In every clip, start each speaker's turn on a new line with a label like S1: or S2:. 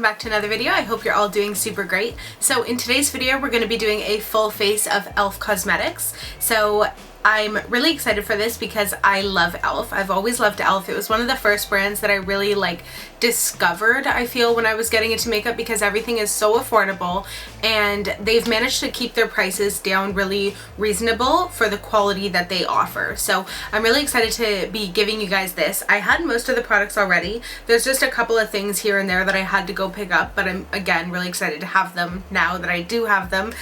S1: back to another video. I hope you're all doing super great. So in today's video we're going to be doing a full face of e.l.f. cosmetics. So I'm really excited for this because I love e.l.f. I've always loved e.l.f. It was one of the first brands that I really discovered, I feel, when I was getting into makeup, because everything is so affordable and they've managed to keep their prices down really reasonable for the quality that they offer. So I'm really excited to be giving you guys this. I had most of the products already. There's just a couple of things here and there that I had to go pick up, but I'm again really excited to have them now that I do have them.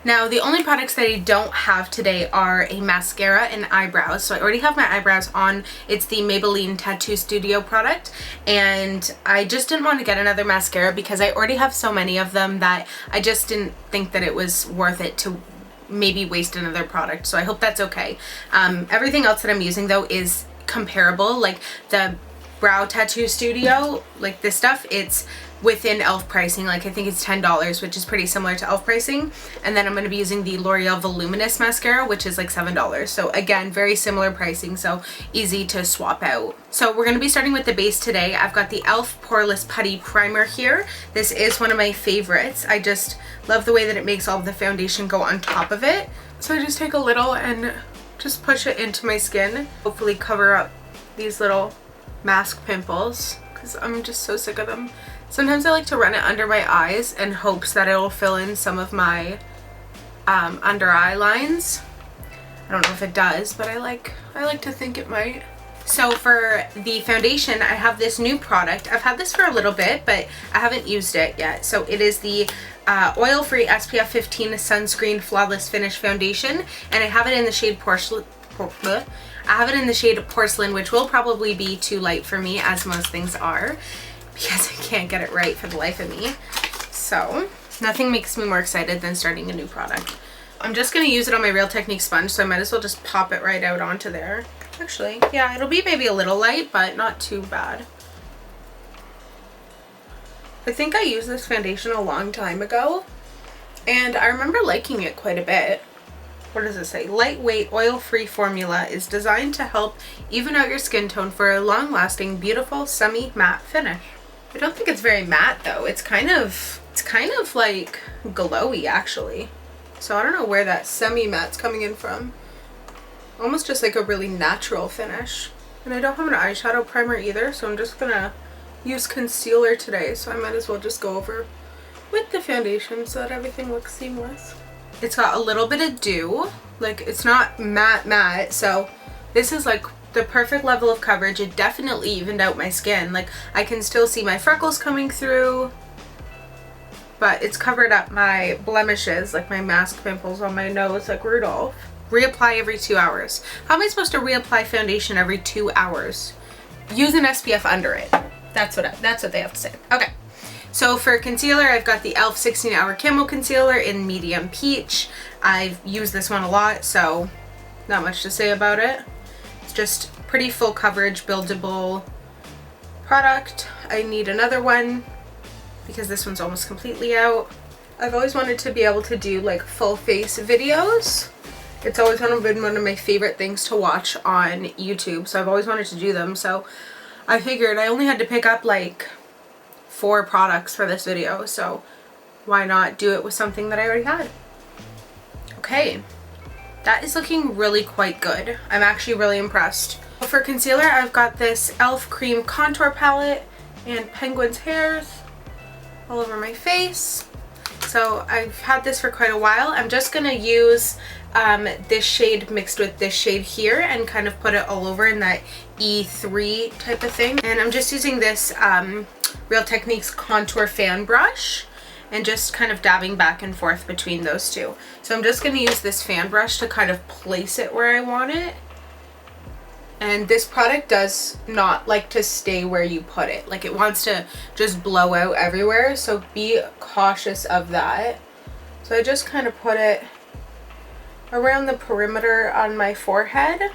S1: Now, the only products that I don't have today are a mascara and eyebrows. So I already have my eyebrows on. It's the Maybelline Tattoo Studio product. And I just didn't want to get another mascara because I already have so many of them that I just didn't think that it was worth it to maybe waste another product. So I hope that's okay. Everything else that I'm using though is comparable. Like the Brow Tattoo Studio, like this stuff, it's within e.l.f. pricing. Like I think it's $10, which is pretty similar to e.l.f. pricing. And then I'm going to be using the L'Oreal Voluminous mascara, which is like $7. So again, very similar pricing, so easy to swap out. So we're going to be starting with the base today. I've got the e.l.f. Poreless Putty Primer here. This is one of my favorites. I just love the way that it makes all of the foundation go on top of it. So I just take a little and just push it into my skin. Hopefully cover up these little mask pimples because I'm just so sick of them. Sometimes I like to run it under my eyes in hopes that it will fill in some of my under eye lines. I don't know if it does, but I like to think it might. So for the foundation, I have this new product. I've had this for a little bit, but I haven't used it yet. So it is the oil-free SPF 15 Sunscreen Flawless Finish Foundation, and I have it in the shade Porcelain. I have it in the shade Porcelain, which will probably be too light for me, as most things are, because I can't get it right for the life of me. So nothing makes me more excited than starting a new product. I'm just going to use it on my Real Technique sponge, so I might as well just pop it right out onto there. Actually, yeah, it'll be maybe a little light, but not too bad. I think I used this foundation a long time ago, and I remember liking it quite a bit. What does it say? Lightweight, oil-free formula is designed to help even out your skin tone for a long-lasting, beautiful, semi-matte finish. I don't think it's very matte though. It's kind of like glowy actually. So I don't know where that semi-matte's coming in from. Almost just like a really natural finish. And I don't have an eyeshadow primer either, so I'm just gonna use concealer today. So I might as well just go over with the foundation so that everything looks seamless. It's got a little bit of dew, like it's not matte, so this is like the perfect level of coverage. It definitely evened out my skin. Like I can still see my freckles coming through, but it's covered up my blemishes, like my mask pimples on my nose like Rudolph. Reapply every 2 hours. How am I supposed to reapply foundation every 2 hours? Use an SPF under it. That's what they have to say. Okay. So for concealer, I've got the e.l.f. 16 Hour Camo Concealer in Medium Peach. I've used this one a lot, so not much to say about it. It's just pretty full coverage, buildable product. I need another one because this one's almost completely out. I've always wanted to be able to do like full face videos. It's always been one of my favorite things to watch on YouTube, so I've always wanted to do them. So I figured I only had to pick up like 4 products for this video, so why not do it with something that I already had? Okay, that is looking really quite good. I'm actually really impressed. For concealer, I've got this e.l.f. Cream Contour Palette and Penguin's Hairs all over my face. So I've had this for quite a while. I'm just gonna use this shade mixed with this shade here and kind of put it all over in that E3 type of thing. And I'm just using this Real Techniques contour fan brush and just kind of dabbing back and forth between those two. So I'm just going to use this fan brush to kind of place it where I want it. And this product does not like to stay where you put it. Like it wants to just blow out everywhere, so be cautious of that. So I just kind of put it around the perimeter on my forehead.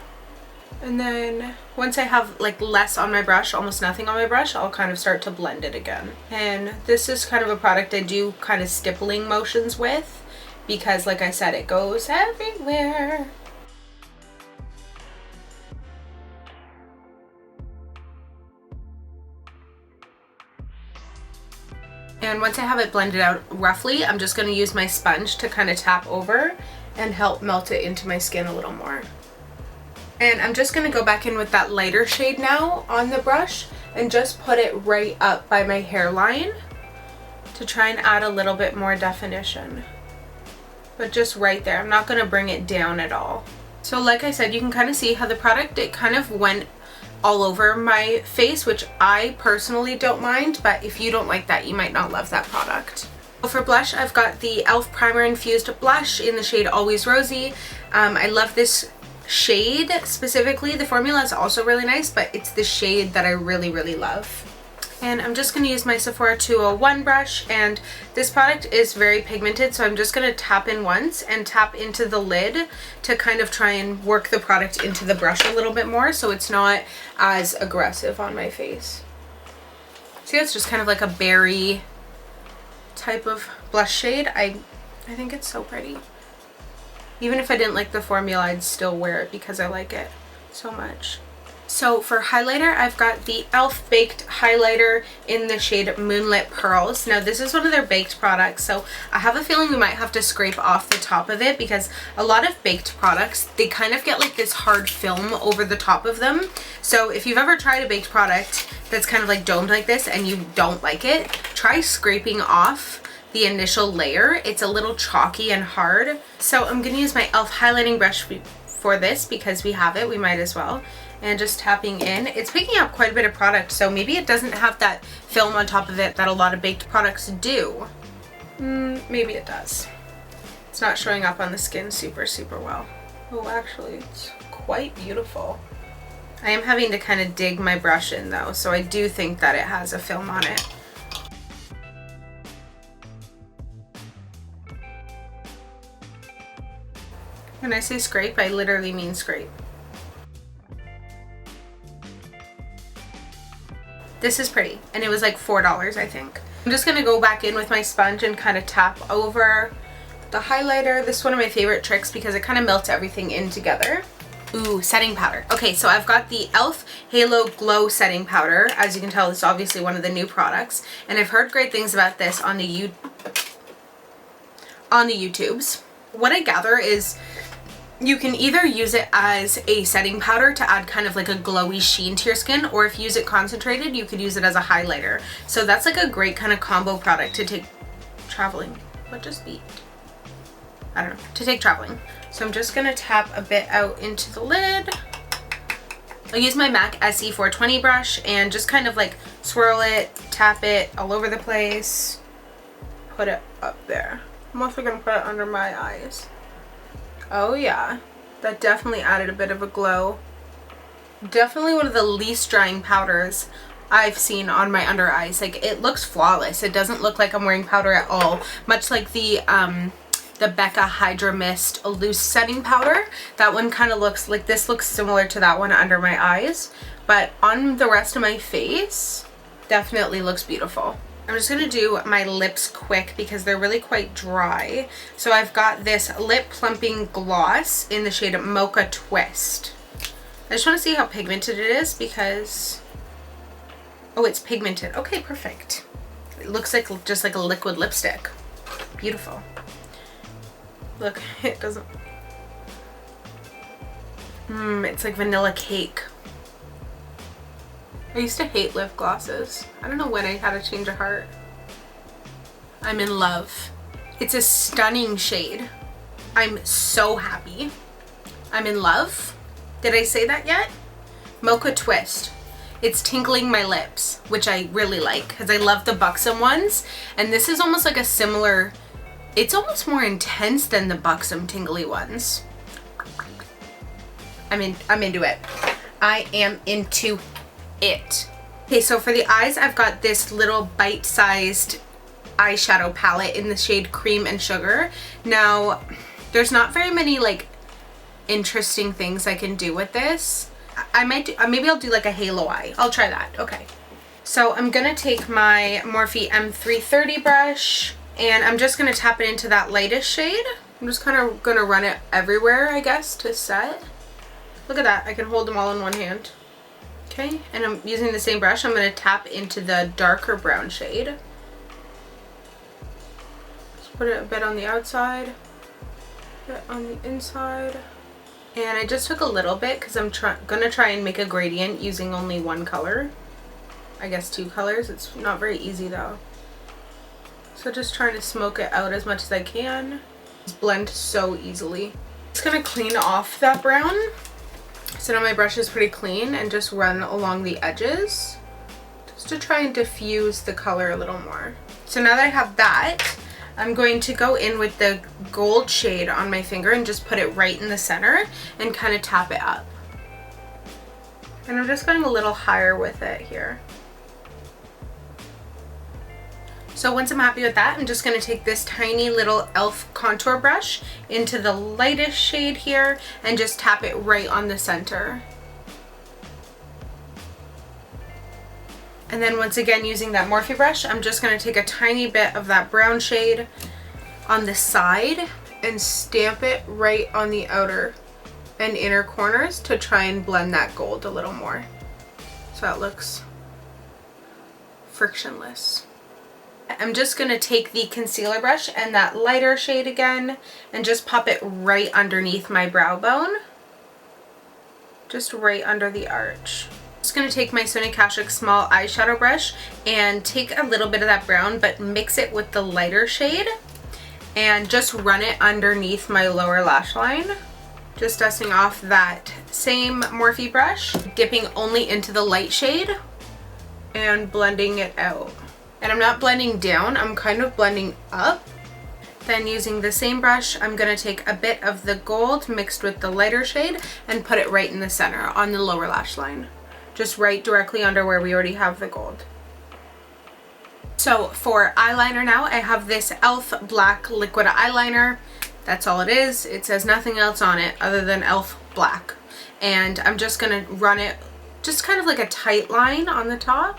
S1: And then once I have like less on my brush, almost nothing on my brush, I'll kind of start to blend it again. And this is kind of a product I do kind of stippling motions with because like I said, it goes everywhere. And once I have it blended out roughly, I'm just going to use my sponge to kind of tap over and help melt it into my skin a little more. And I'm just going to go back in with that lighter shade now on the brush and just put it right up by my hairline to try and add a little bit more definition. But just right there. I'm not going to bring it down at all. So like I said, you can kind of see how the product, it kind of went all over my face, which I personally don't mind, but if you don't like that, you might not love that product. So for blush, I've got the e.l.f. Primer Infused Blush in the shade Always Rosy. I love this shade specifically. The formula is also really nice, but it's the shade that I really, really love. And I'm just going to use my Sephora 201 brush, and this product is very pigmented, so I'm just going to tap in once and tap into the lid to kind of try and work the product into the brush a little bit more so it's not as aggressive on my face. See, it's just kind of like a berry type of blush shade. I think it's so pretty. Even if I didn't like the formula, I'd still wear it because I like it so much. So for highlighter, I've got the e.l.f. Baked Highlighter in the shade Moonlight Pearls. Now this is one of their baked products, so I have a feeling we might have to scrape off the top of it because a lot of baked products, they kind of get like this hard film over the top of them. So if you've ever tried a baked product that's kind of like domed like this and you don't like it, try scraping off the initial layer. It's a little chalky and hard. So I'm going to use my e.l.f. highlighting brush for this because we have it, we might as well. And just tapping in. It's picking up quite a bit of product, so maybe it doesn't have that film on top of it that a lot of baked products do. Maybe it does. It's not showing up on the skin super well. Oh, actually, it's quite beautiful. I am having to kind of dig my brush in though, so I do think that it has a film on it. When I say scrape, I literally mean scrape. This is pretty, and it was like $4, I think. I'm just gonna go back in with my sponge and kind of tap over the highlighter. This is one of my favorite tricks because it kind of melts everything in together. Ooh, setting powder. Okay, so I've got the e.l.f. Halo Glow Setting Powder. As you can tell, it's obviously one of the new products, and I've heard great things about this on the YouTubes. What I gather is you can either use it as a setting powder to add kind of like a glowy sheen to your skin, or if you use it concentrated, you could use it as a highlighter. So that's like a great kind of combo product to take traveling. What just beat? I don't know. To take traveling. So I'm just going to tap a bit out into the lid. I'll use my MAC SE 420 brush and just kind of like swirl it, tap it all over the place, put it up there. I'm also going to put it under my eyes. Oh yeah, that definitely added a bit of a glow. Definitely one of the least drying powders I've seen on my under eyes. Like, it looks flawless. It doesn't look like I'm wearing powder at all. Much like the Becca Hydra Mist Loose Setting Powder. That one kind of looks like, this looks similar to that one under my eyes. But on the rest of my face, definitely looks beautiful. I'm just going to do my lips quick because they're really quite dry. So I've got this lip plumping gloss in the shade Mocha Twist. I just want to see how pigmented it is because, oh, it's pigmented. Okay, perfect. It looks like just like a liquid lipstick. Beautiful. Look, it doesn't, it's like vanilla cake. I used to hate lip glosses. I don't know when I had a change of heart. I'm in love. It's a stunning shade. I'm so happy. I'm in love. Did I say that yet? Mocha Twist. It's tinkling my lips, which I really like because I love the buxom ones. And this is almost like a similar, it's almost more intense than the buxom tingly ones. I'm into it. I am into it. Okay, so for the eyes, I've got this little bite-sized eyeshadow palette in the shade Cream and Sugar. Now, there's not very many like interesting things I can do with this. I might do, maybe I'll do like a halo eye. I'll try that. Okay. So I'm gonna take my Morphe M330 brush and I'm just gonna tap it into that lightest shade. I'm just kind of gonna run it everywhere, I guess, to set. Look at that. I can hold them all in one hand. Okay, and I'm using the same brush. I'm going to tap into the darker brown shade. Put it a bit on the outside, a bit on the inside. And I just took a little bit because I'm gonna try and make a gradient using only one color. I guess 2 colors. It's not very easy though. So just trying to smoke it out as much as I can. It's blend so easily. Just gonna clean off that brown. So now my brush is pretty clean and just run along the edges just to try and diffuse the color a little more. So now that I have that, I'm going to go in with the gold shade on my finger and just put it right in the center and kind of tap it up. And I'm just going a little higher with it here. So once I'm happy with that, I'm just going to take this tiny little e.l.f. contour brush into the lightest shade here and just tap it right on the center. And then once again, using that Morphe brush, I'm just going to take a tiny bit of that brown shade on the side and stamp it right on the outer and inner corners to try and blend that gold a little more so it looks frictionless. I'm just going to take the concealer brush and that lighter shade again and just pop it right underneath my brow bone, just right under the arch. Just going to take my Sonia Kashuk small eyeshadow brush and take a little bit of that brown but mix it with the lighter shade and just run it underneath my lower lash line. Just dusting off that same Morphe brush, dipping only into the light shade and blending it out. And I'm not blending down, I'm kind of blending up. Then using the same brush, I'm going to take a bit of the gold mixed with the lighter shade and put it right in the center on the lower lash line. Just right directly under where we already have the gold. So for eyeliner now, I have this e.l.f. black liquid eyeliner. That's all it is. It says nothing else on it other than e.l.f. black. And I'm just going to run it just kind of like a tight line on the top.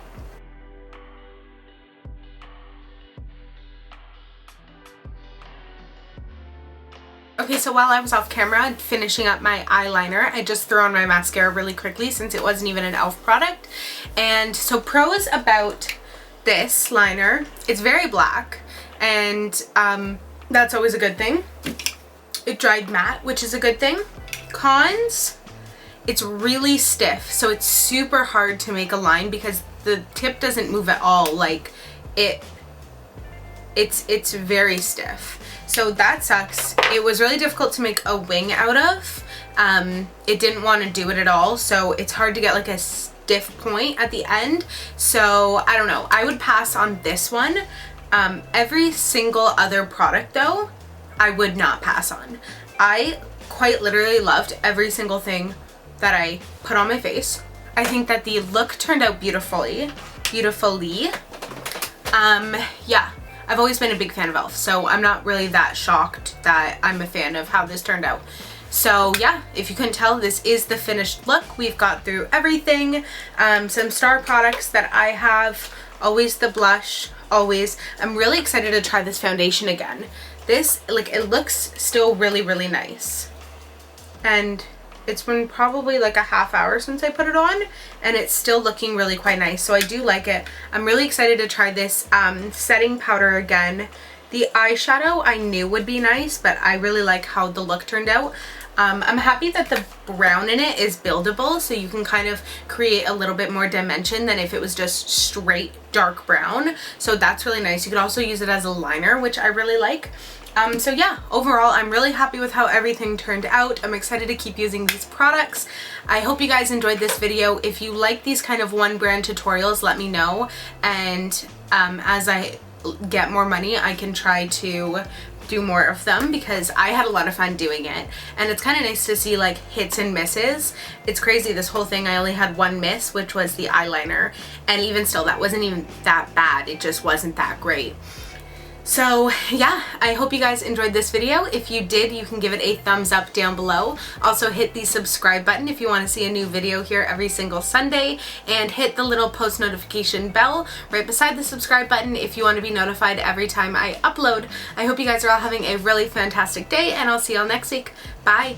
S1: Okay, so while I was off camera finishing up my eyeliner, I just threw on my mascara really quickly since it wasn't even an e.l.f. product. And so pros about this liner, it's very black and that's always a good thing. It dried matte, which is a good thing. Cons, it's really stiff, so it's super hard to make a line because the tip doesn't move at all. Like it's very stiff. So that sucks. It was really difficult to make a wing out of. It didn't want to do it at all, so it's hard to get like a stiff point at the end. So I don't know, I would pass on this one. Every single other product though, I would not pass on. I quite literally loved every single thing that I put on my face. I think that the look turned out beautifully. Yeah. I've always been a big fan of e.l.f., so I'm not really that shocked that I'm a fan of how this turned out. So yeah, if you couldn't tell, this is the finished look. We've got through everything. Some star products that I have, always the blush, always. I'm really excited to try this foundation again. This, like, it looks still really, really nice. And it's been probably like a half hour since I put it on and it's still looking really quite nice. So I do like it. I'm really excited to try this setting powder again. The eyeshadow I knew would be nice, but I really like how the look turned out. I'm happy that the brown in it is buildable, so you can kind of create a little bit more dimension than if it was just straight dark brown. So that's really nice. You could also use it as a liner, which I really like. So yeah, overall, I'm really happy with how everything turned out. I'm excited to keep using these products. I hope you guys enjoyed this video. If you like these kind of one brand tutorials, let me know. And as I get more money, I can try to do more of them because I had a lot of fun doing it. And it's kind of nice to see like hits and misses. It's crazy, this whole thing, I only had one miss, which was the eyeliner. And even still, that wasn't even that bad. It just wasn't that great. So yeah, I hope you guys enjoyed this video. If you did, you can give it a thumbs up down below. Also hit the subscribe button if you want to see a new video here every single Sunday, and hit the little post notification bell right beside the subscribe button if you want to be notified every time I upload. I hope you guys are all having a really fantastic day, and I'll see you all next week. Bye!